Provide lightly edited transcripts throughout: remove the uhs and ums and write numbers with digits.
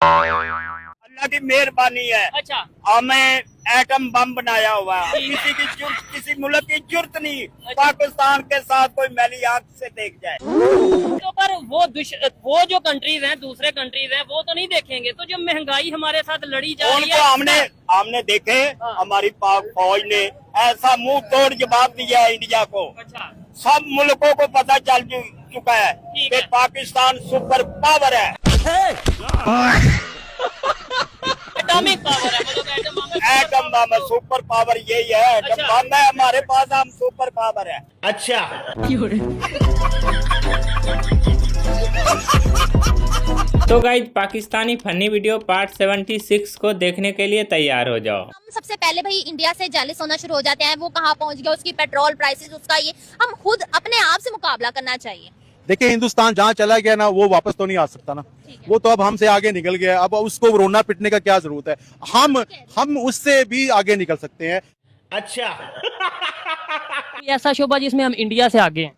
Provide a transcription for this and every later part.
अल्लाह की मेहरबानी है। अच्छा। हमें एटम बम बनाया हुआ है। किसी मुल्क की जरूरत नहीं पाकिस्तान के साथ कोई मैली आंख से देख जाए। तो पर वो जो कंट्रीज हैं, दूसरे कंट्रीज हैं, वो तो नहीं देखेंगे। तो जो महंगाई हमारे साथ लड़ी जा रही है, उनको हमने देखे। हमारी पाक फौज ने ऐसा मुंह तोड़ जवाब दिया है इंडिया को। अच्छा। सब मुल्कों को पता चल चुका है कि पाकिस्तान सुपर पावर है। एटॉमिक पावर है, मतलब एटम बम है, सुपर पावर यही है। एटम बम है हमारे पास, हम सुपर पावर है। अच्छा। तो guys Pakistani funny video part 76 को देखने के लिए तैयार हो जाओ। हम सबसे पहले भाई इंडिया से जेलस होना शुरू हो जाते हैं, वो कहाँ पहुंच गया, उसकी पेट्रोल प्राइसेस, उसका ये हम खुद अपने आप से मुकाबला करना चाहिए। देखिए हिंदुस्तान जहाँ चला गया ना वो वापस तो नहीं आ सकता ना, वो तो अब हमसे आगे निकल गया। अब उसको रोना पिटने का क्या जरूरत है, हम उससे भी आगे निकल सकते हैं। अच्छा। ऐसा शोभा जिसमें हम इंडिया से आगे हैं।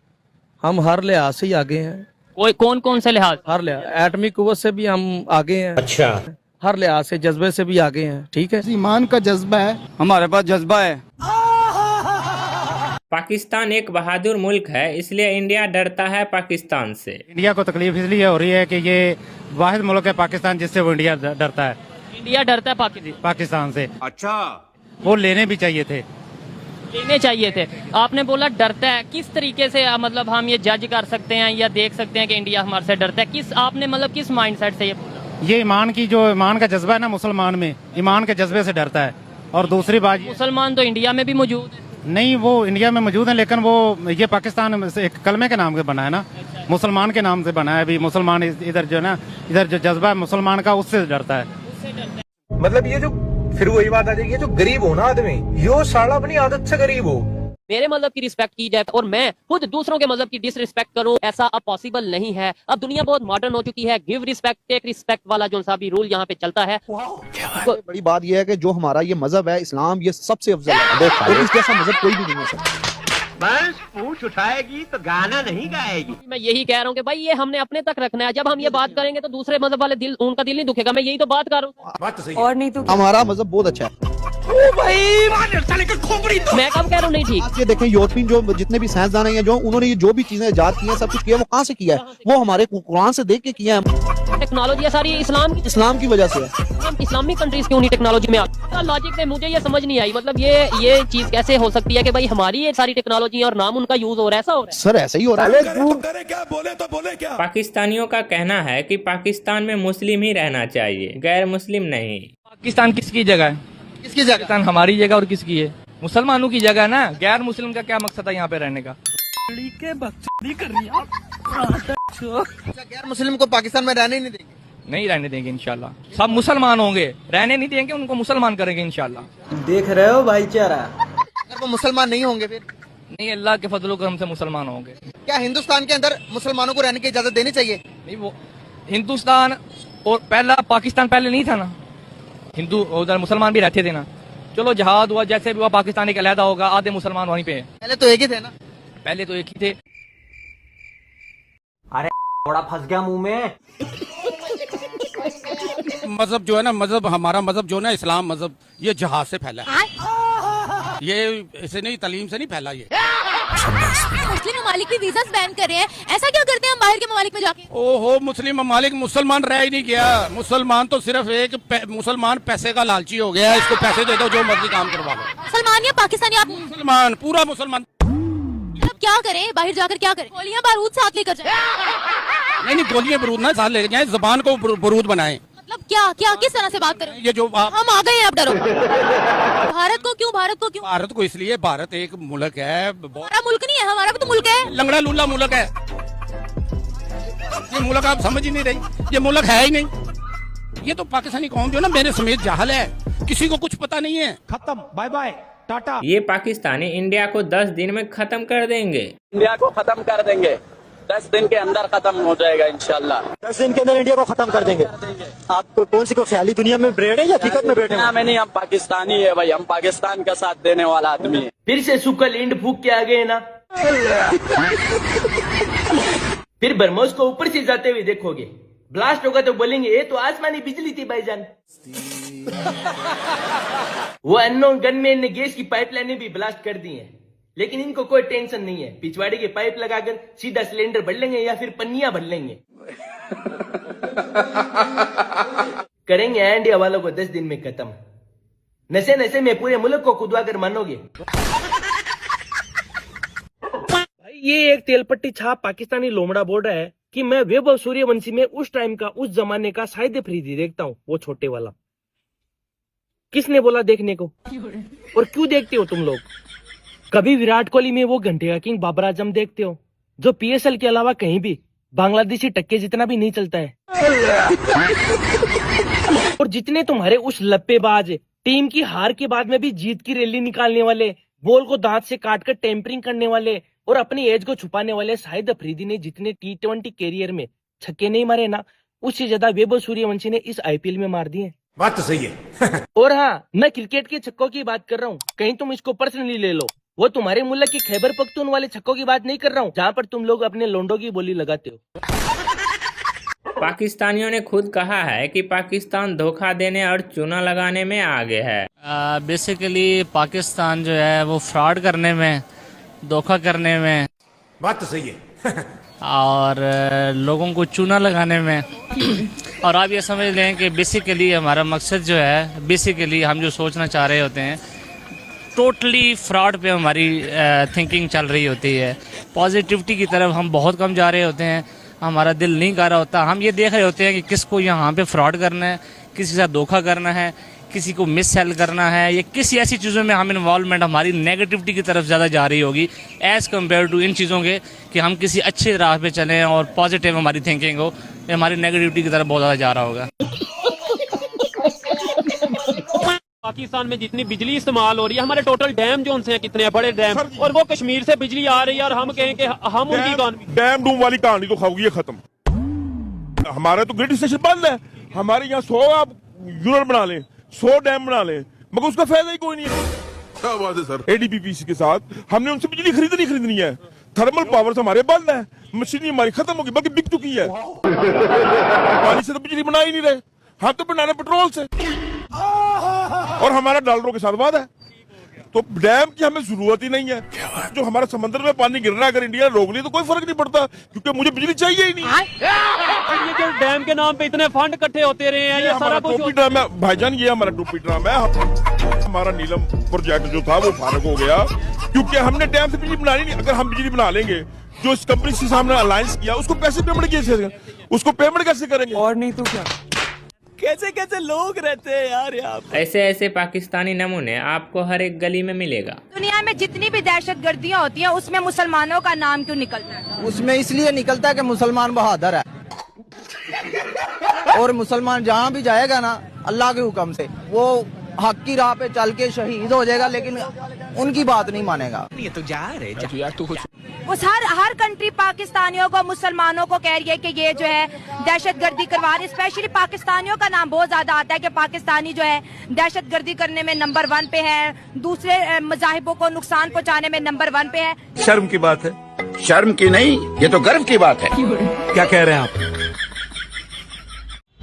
हम हर लिहाज से ही आगे हैं। कोई कौन से लिहाज? हर लिहाज, एटमिक कुव्वत से भी हम आगे हैं। अच्छा। हर लिहाज से, जज्बे से भी आगे हैं। ठीक है, ईमान का जज्बा है, हमारे पास जज्बा है। पाकिस्तान एक बहादुर मुल्क है, इसलिए इंडिया डरता है पाकिस्तान से। इंडिया को तकलीफ इसलिए हो रही है कि ये वाहिद मुल्क है पाकिस्तान जिससे वो इंडिया डरता है। इंडिया डरता है पाकिस्तान से। अच्छा। वो लेने भी चाहिए थे। लेने चाहिए थे। आपने बोला डरता है, किस तरीके से मतलब हम ये जज कर सकते हैं या देख सकते हैं कि इंडिया हमारे से डरता है? किस आपने मतलब किस माइंडसेट से ये बोला? ये ईमान का जज्बा है ना मुसलमान में, ईमान के जज्बे से डरता है। और दूसरी बात, मुसलमान तो इंडिया में भी मौजूद है। नहीं, वो इंडिया में मौजूद है लेकिन वो ये पाकिस्तान में से एक कलमे के नाम से बना है ना। अच्छा। मुसलमान के नाम से बना है। अभी मुसलमान इधर जो है ना, इधर जो जज्बा है मुसलमान का, उससे डरता है। मतलब ये जो फिर वही बात आ जाएगी, जो गरीब हो ना आदमी, यो साला अपनी आदत से गरीब हो। मेरे मजहब की रिस्पेक्ट की जाए और मैं खुद दूसरों के मजहब की डिसरिस्पेक्ट करूं, ऐसा अब पॉसिबल नहीं है। अब दुनिया बहुत मॉडर्न हो चुकी है। गिव रिस्पेक्ट टेक रिस्पेक्ट वाला जो सा भी रूल यहाँ पे चलता है। तो बड़ी बात यह है कि जो हमारा ये मजहब है इस्लाम, ये सबसे अफजल है। और इस जैसा मजहब कोई भी नहीं है सर। बस पूछ उठाएगी तो गाना नहीं गाएगी। मैं यही कह रहा हूँ कि भाई ये हमने अपने तक रखना है। जब हम ये बात करेंगे तो दूसरे मजहब वाले उनका दिल नहीं दुखेगा। मैं यही तो बात कर रहा हूँ। बात तो सही और नहीं तो हमारा मजहब बहुत अच्छा है। मैं कब कह रहा हूँ नहीं ठीक? आप ये देखें, यूरोपियन जो जितने भी साइंसदान हैं, जो उन्होंने ये जो भी चीजें इजाद की हैं, सब कुछ किया, वो कहाँ से किया है? वो हमारे कुरान से देख के किया है। टेक्नोलॉजी सारी इस्लाम की वजह से है। हम इस्लामिक कंट्रीज क्यों नहीं टेक्नोलॉजी में आते? लॉजिक में मुझे ये समझ नहीं आई। मतलब ये चीज कैसे हो सकती है कि भाई हमारी ये सारी टेक्नोलॉजी और नाम उनका यूज हो रहा है? ऐसा हो रहा है सर, ऐसा ही हो रहा है। पाकिस्तानियों का कहना है कि पाकिस्तान में मुस्लिम ही रहना चाहिए, गैर मुस्लिम नहीं। पाकिस्तान किसकी जगह है? किसकी जगह? पाकिस्तान हमारी जगह और किसकी है? मुसलमानों की जगह है ना। गैर मुस्लिम का क्या मकसद है यहाँ पे रहने का? गैर मुस्लिम को पाकिस्तान में रहने नहीं देंगे। नहीं रहने देंगे इंशाल्लाह। सब मुसलमान होंगे, रहने नहीं देंगे, उनको मुसलमान करेंगे इंशाल्लाह। देख रहे हो भाईचारा? अगर वो मुसलमान नहीं होंगे फिर? नहीं, अल्लाह के फजलो करम से मुसलमान होंगे। क्या हिंदुस्तान के अंदर मुसलमानों को रहने की इजाजत देनी चाहिए? नहीं, वो हिंदुस्तान और पहला पाकिस्तान पहले नहीं था ना, हिंदू उधर मुसलमान भी रहते थे ना। चलो जहाद हुआ, जैसे भी हुआ, पाकिस्तान एक अलहदा होगा, आधे मुसलमान वहीं पे। पहले तो एक ही थे ना। पहले तो एक ही थे। अरे थोड़ा फंस गया मुंह में। मजहब जो है ना, मजहब हमारा मजहब जो है ना, इस्लाम मजहब, ये जहाज से फैला है। ये ऐसे नहीं, तालीम से नहीं फैला। ये मुस्लिम ममालिक भी वीजा बैन कर रहे हैं, ऐसा क्यों करते हैं हम बाहर के ममालिक में जाके? ओहो, मुस्लिम ममालिक, मुसलमान रह ही नहीं गया। मुसलमान तो सिर्फ मुसलमान पैसे का लालची हो गया है। इसको पैसे दे दो, जो मर्जी काम करवा लो। मुसलमान या पाकिस्तानी? आप मुसलमान, पूरा मुसलमान। अब क्या करें, बाहर जाकर क्या करें? गोलियां बारूद साथ लेकर जाए? नहीं, गोलियां बारूद ना साथ लेकर जाए, जबान को बारूद बनाए। मतलब क्या किस तरह से बात करें? ये जो हम आ गए हैं, अब डरो। भारत को क्यों? भारत को इसलिए, भारत एक मुल्क है। हमारा मुल्क नहीं है, हमारा भी तो मुल्क है। लंगड़ा लूला मुल्क है ये मुल्क। आप समझ ही नहीं रही, ये मुल्क है ही नहीं। ये तो पाकिस्तानी कौम जो ना मेरे समेत जाहल है, किसी को कुछ पता नहीं है। खत्म, बाय बाय, टाटा। ये पाकिस्तानी इंडिया को 10 दिन में खत्म कर देंगे। इंडिया को खत्म कर देंगे, 10 दिन के अंदर खत्म हो जाएगा इंशाल्लाह। 10 दिन के अंदर इंडिया को खत्म कर देंगे। आप कौन सी को ख्याली दुनिया में बैठे या हकीकत में बैठे? में नहीं, हम पाकिस्तानी है भाई, हम पाकिस्तान का साथ देने वाला आदमी है। फिर से सुकल इंड फूक के आ गए ना। फिर बरमोस को ऊपर से जाते हुए देखोगे। ब्लास्ट होगा तो बोलेंगे ये तो आसमानी बिजली थी भाईजान। वो अननोन गनमैन ने गैस की पाइपलाइनें भी ब्लास्ट कर दी हैं, लेकिन इनको कोई टेंशन नहीं है। पिछवाड़े के पाइप लगाकर सीधा सिलेंडर भर लेंगे या फिर पन्नियां भर लेंगे। करेंगे इंडिया वालों को 10 दिन में खत्म। नशे नशे में पूरे मुल्क को खुदवा कर मानोगे। भाई ये एक तेलपट्टी छाप पाकिस्तानी लोमड़ा बोल रहा है कि मैं वैभव सूर्यवंशी में उस टाइम का उस जमाने का शाहिद अफरीदी देखता हूँ, वो छोटे वाला। किसने बोला देखने को? और क्यों देखते हो तुम लोग? कभी विराट कोहली में वो घंटे का किंग बाबर आजम देखते हो, जो पीएसएल के अलावा कहीं भी बांग्लादेशी टक्के जितना भी नहीं चलता है। और जितने तुम्हारे उस लप्पेबाज टीम की हार के बाद में भी जीत की रैली निकालने वाले, बॉल को दांत से काटकर टेम्परिंग करने वाले और अपनी एज को छुपाने वाले शाहिद अफरीदी ने जितने T20 कैरियर में छक्के नहीं मारे ना, उससे ज्यादा वैभव सूर्यवंशी ने इस आईपीएल में मार दिए। बात तो सही है। और हाँ, मैं क्रिकेट के छक्कों की बात कर रहा हूँ, कहीं तुम इसको पर्सनली ले लो। वो तुम्हारे मुल्क की खैबर पख्तून वाले छक्कों की बात नहीं कर रहा हूँ, जहाँ पर तुम लोग अपने लोंडो की बोली लगाते हो। पाकिस्तानियों ने खुद कहा है कि पाकिस्तान धोखा देने और चूना लगाने में आगे है। बेसिकली पाकिस्तान जो है वो फ्रॉड करने में, धोखा करने में, बात तो सही है। और लोगों को चूना लगाने में। और आप ये समझ लें कि बेसिकली हमारा मकसद जो है, बेसिकली हम जो सोचना चाह रहे होते हैं, टोटली फ्रॉड पे हमारी थिंकिंग चल रही होती है। पॉजिटिविटी की तरफ हम बहुत कम जा रहे होते हैं, हमारा दिल नहीं कर रहा होता। हम ये देख रहे होते हैं कि किसको यहाँ पे फ्रॉड करना है, किसी के साथ धोखा करना है, किसी को मिस सेल करना है, या किसी ऐसी चीज़ों में हम इन्वॉल्वमेंट हमारी नेगेटिविटी की तरफ ज़्यादा जा रही होगी एज़ कम्पेयर टू इन चीज़ों के कि हम किसी अच्छे राह पे चलें और पॉजिटिव हमारी थिंकिंग हो, हमारी नेगेटिविटी की तरफ बहुत ज़्यादा जा रहा होगा। पाकिस्तान में जितनी बिजली इस्तेमाल हो रही है, हमारे टोटल डैम जो उनसे कितने बड़े डैम, और वो कश्मीर से बिजली आ रही है और हम कहें कि हम उनकी डैम डूम वाली कहानी तो खाओगी खत्म। हमारे तो ग्रिड स्टेशन बंद है, हमारे यहाँ 100 आप यूनिट बना लें, 100 डैम बना लें, मगर उसका फायदा ही कोई नहीं है। क्या बात है सर। एडीपीपीसी के साथ हमने उनसे बिजली खरीदनी है। थर्मल पावर हमारे बंद है, मशीनरी हमारी खत्म होगी, बल्कि बिक चुकी है। पानी से तो बिजली बना ही नहीं रहे, हम तो बना रहे पेट्रोल से, और हमारा डॉलरों के साथ वादा है। तो डैम की हमें जरूरत ही नहीं है। जो हमारा समंदर में पानी गिर रहा है, अगर इंडिया रोक ले तो कोई फर्क नहीं पड़ता, क्योंकि मुझे बिजली चाहिए ही नहीं। ये जो डैम के नाम पे इतने फंड इकट्ठे होते रहे हैं, ये सारा कुछ टोपी ड्रामा भाईजान, ये हमारा टोपी ड्रामा है। हमारा नीलम प्रोजेक्ट जो था वो फारग हो गया, क्योंकि हमने डैम से बिजली बनानी नहीं। अगर हम बिजली बना लेंगे, जो इस कंपनी से सामने अलायंस किया, उसको पैसे पेमेंट कैसे, उसको पेमेंट कैसे करेंगे? और नहीं तो क्या, कैसे कैसे लोग रहते हैं यार यहाँ पे। ऐसे ऐसे पाकिस्तानी नमूने आपको हर एक गली में मिलेगा। दुनिया में जितनी भी दहशतगर्दियाँ होती हैं, उसमें मुसलमानों का नाम क्यों निकलता है? उसमें इसलिए निकलता है कि मुसलमान बहादुर है, और मुसलमान जहाँ भी जाएगा ना, अल्लाह के हुक्म से वो हक की राह पे चल के शहीद हो जाएगा, लेकिन उनकी बात नहीं मानेगा। ये तो जा रहे यार तू उस हर कंट्री पाकिस्तानियों को, मुसलमानों को कह रही है कि ये जो है दहशतगर्दी करवा रही है। स्पेशली पाकिस्तानियों का नाम बहुत ज्यादा आता है कि पाकिस्तानी जो है दहशतगर्दी करने में नंबर 1 पे है, दूसरे मजाहिबों को नुकसान पहुंचाने में नंबर 1 पे है। शर्म की बात है। शर्म की नहीं, ये तो गर्व की बात है। क्या कह रहे हैं आप?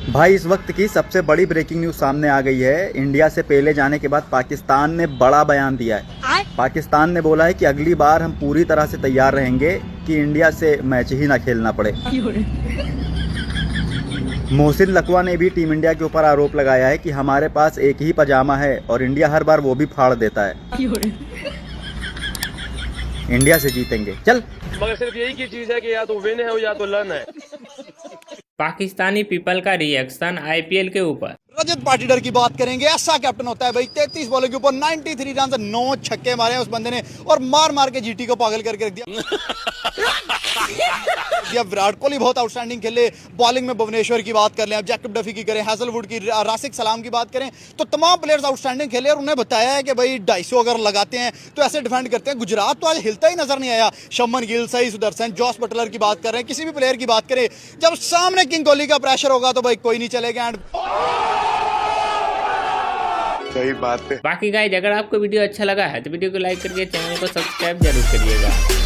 भाई इस वक्त की सबसे बड़ी ब्रेकिंग न्यूज सामने आ गई है। इंडिया से पहले जाने के बाद पाकिस्तान ने बड़ा बयान दिया है। पाकिस्तान ने बोला है कि अगली बार हम पूरी तरह से तैयार रहेंगे कि इंडिया से मैच ही ना खेलना पड़े। मोहसिन लकवा ने भी टीम इंडिया के ऊपर आरोप लगाया है कि हमारे पास एक ही पजामा है और इंडिया हर बार वो भी फाड़ देता है। इंडिया से जीतेंगे चल, मगर सिर्फ यही की चीज है कि या तो विन है या तो लर्न है। पाकिस्तानी पीपल का रिएक्शन आईपीएल के ऊपर। रजत पाटीदार की बात करेंगे, ऐसा कैप्टन होता है भाई। 33 बॉलों के ऊपर 93 रन से 9 छक्के मारे हैं उस बंदे ने, और मार मार के जीटी को पागल करके रख दिया। विराट कोहली बहुत आउटस्टैंडिंग खेले। बॉलिंग में भुवनेश्वर की बात कर लें, अब जैकब डफी की करें, हैजलवुड की, राशिक सलाम की बात करें, तो तमाम प्लेयर्स आउटस्टैंडिंग खेले। और उन्हें बताया है कि भाई 250 अगर लगाते हैं तो ऐसे डिफेंड करते हैं। गुजरात तो आज हिलता ही नजर नहीं आया। शमन गिल, सही सुदर्शन, जॉस बटलर की बात कर रहे हैं, किसी भी प्लेयर की बात करें, जब सामने किंग कोहली का प्रेशर होगा तो भाई कोई नहीं चलेगा। सही बात है। बाकी गाइस, अगर आपको वीडियो अच्छा लगा है तो वीडियो को लाइक करके चैनल को सब्सक्राइब जरूर करिएगा।